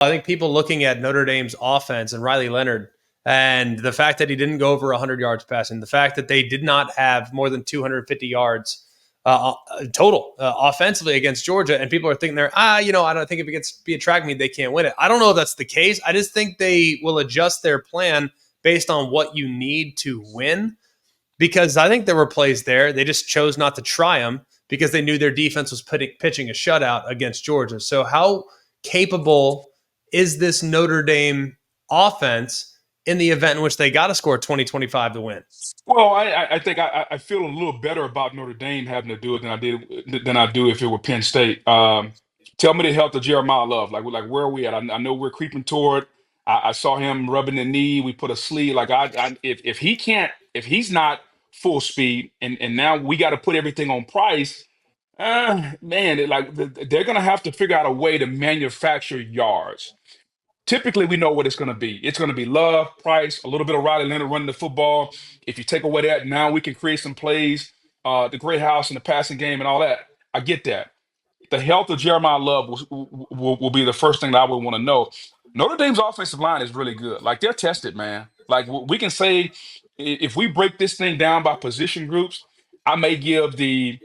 I think people looking at Notre Dame's offense and Riley Leonard and the fact that he didn't go over 100 yards passing, the fact that they did not have more than 250 yards total offensively against Georgia, and people are thinking I don't think if it gets be a track meet, they can't win it. I don't know if that's the case. I just think they will adjust their plan based on what you need to win, because I think there were plays there. They just chose not to try them because they knew their defense was pitching a shutout against Georgia. So how capable is this Notre Dame offense in the event in which they got to score 20-25 to win? Well, I think I feel a little better about Notre Dame having to do it than I do if it were Penn State. Tell me the health of Jeremiah Love. Like where are we at? I know we're creeping toward. I saw him rubbing the knee. We put a sleeve. If he's not full speed, and now we got to put everything on Price. Man, they're gonna have to figure out a way to manufacture yards. Typically we know what it's going to be. It's going to be Love, Price, a little bit of Riley Leonard running the football. If you take away that, now we can create some plays, the great house and the passing game and all that. I get that. The health of Jeremiah Love will be the first thing that I would want to know. Notre Dame's offensive line is really good. Like, they're tested, man. Like, we can say, if we break this thing down by position groups, I may give the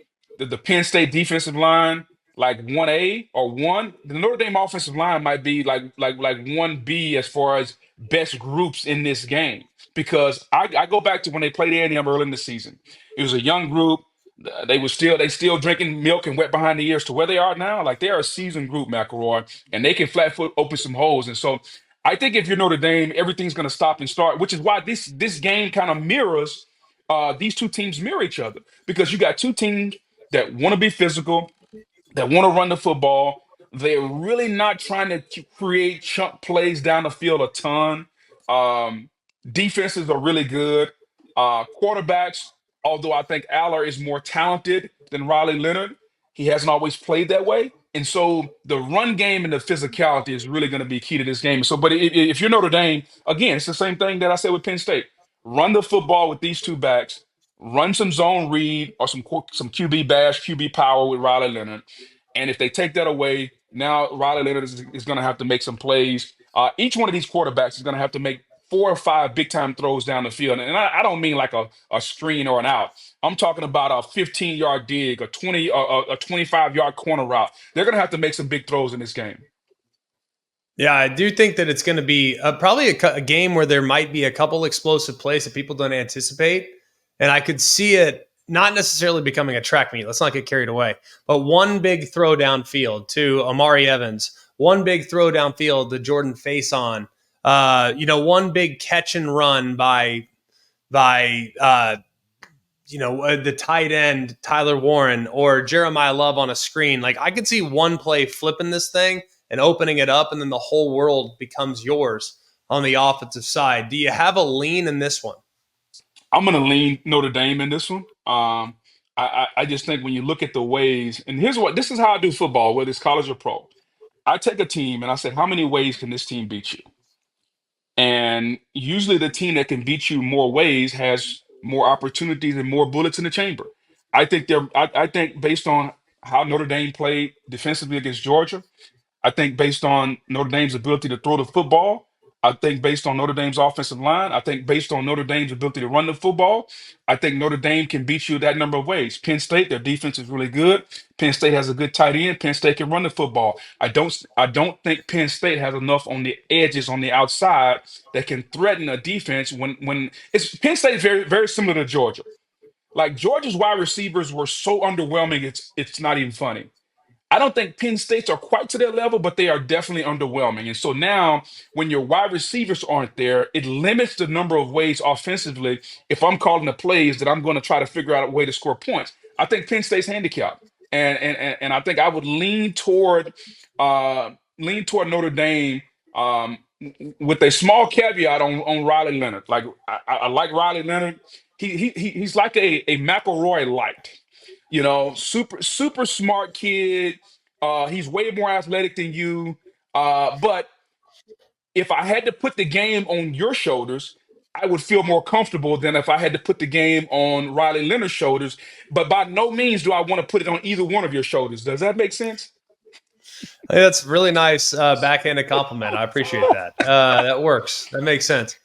Penn State defensive line like 1A or 1. The Notre Dame offensive line might be like 1B as far as best groups in this game. Because I go back to when they played A&M early in the season. It was a young group. They still drinking milk and wet behind the ears to where they are now. Like, they are a seasoned group, McElroy, and they can flat foot open some holes. And so I think if you're Notre Dame, everything's going to stop and start, which is why this game kind of mirrors these two teams mirror each other, because you got two teams that want to be physical, that want to run the football. They're really not trying to create chunk plays down the field a ton. Um, Defenses are really good. Quarterbacks, although I think Aller is more talented than Riley Leonard, he hasn't always played that way. And so the run game and the physicality is really going to be key to this game. So, but if you're Notre Dame, again, it's the same thing that I said with Penn State. Run the football with these two backs, run some zone read or some QB bash, QB power with Riley Leonard. And if they take that away, now Riley Leonard is going to have to make some plays. Each one of these quarterbacks is going to have to make 4 or 5 big time throws down the field. And I don't mean like a screen or an out. I'm talking about a 15-yard dig, a 25-yard corner route. They're going to have to make some big throws in this game. Yeah, I do think that it's going to be probably a game where there might be a couple explosive plays that people don't anticipate. And I could see it not necessarily becoming a track meet. Let's not get carried away. But one big throw downfield to Amari Evans, one big throw downfield to Jordan Faison, one big catch and run by the tight end, Tyler Warren, or Jeremiah Love on a screen. Like, I could see one play flipping this thing and opening it up, and then the whole world becomes yours on the offensive side. Do you have a lean in this one? I'm going to lean Notre Dame in this one. I just think when you look at the ways, and this is how I do football, whether it's college or pro. I take a team and I say, how many ways can this team beat you? And usually the team that can beat you more ways has more opportunities and more bullets in the chamber. I think based on how Notre Dame played defensively against Georgia, I think based on Notre Dame's ability to throw the football, I think based on Notre Dame's offensive line, I think based on Notre Dame's ability to run the football, I think Notre Dame can beat you that number of ways. Penn State, their defense is really good. Penn State has a good tight end. Penn State can run the football. I don't think Penn State has enough on the edges on the outside that can threaten a defense when it's Penn State is very, very similar to Georgia. Like, Georgia's wide receivers were so underwhelming, it's not even funny. I don't think Penn State's are quite to their level, but they are definitely underwhelming. And so now, when your wide receivers aren't there, it limits the number of ways offensively, if I'm calling the plays, that I'm going to try to figure out a way to score points. I think Penn State's handicapped. And I think I would lean toward Notre Dame, with a small caveat on Riley Leonard. Like, I like Riley Leonard. He's like a McElroy light. Super super smart kid. He's way more athletic than you. But if I had to put the game on your shoulders, I would feel more comfortable than if I had to put the game on Riley Leonard's shoulders. But by no means do I want to put it on either one of your shoulders. Does that make sense? Hey, that's really nice backhanded compliment. I appreciate that. That works. That makes sense.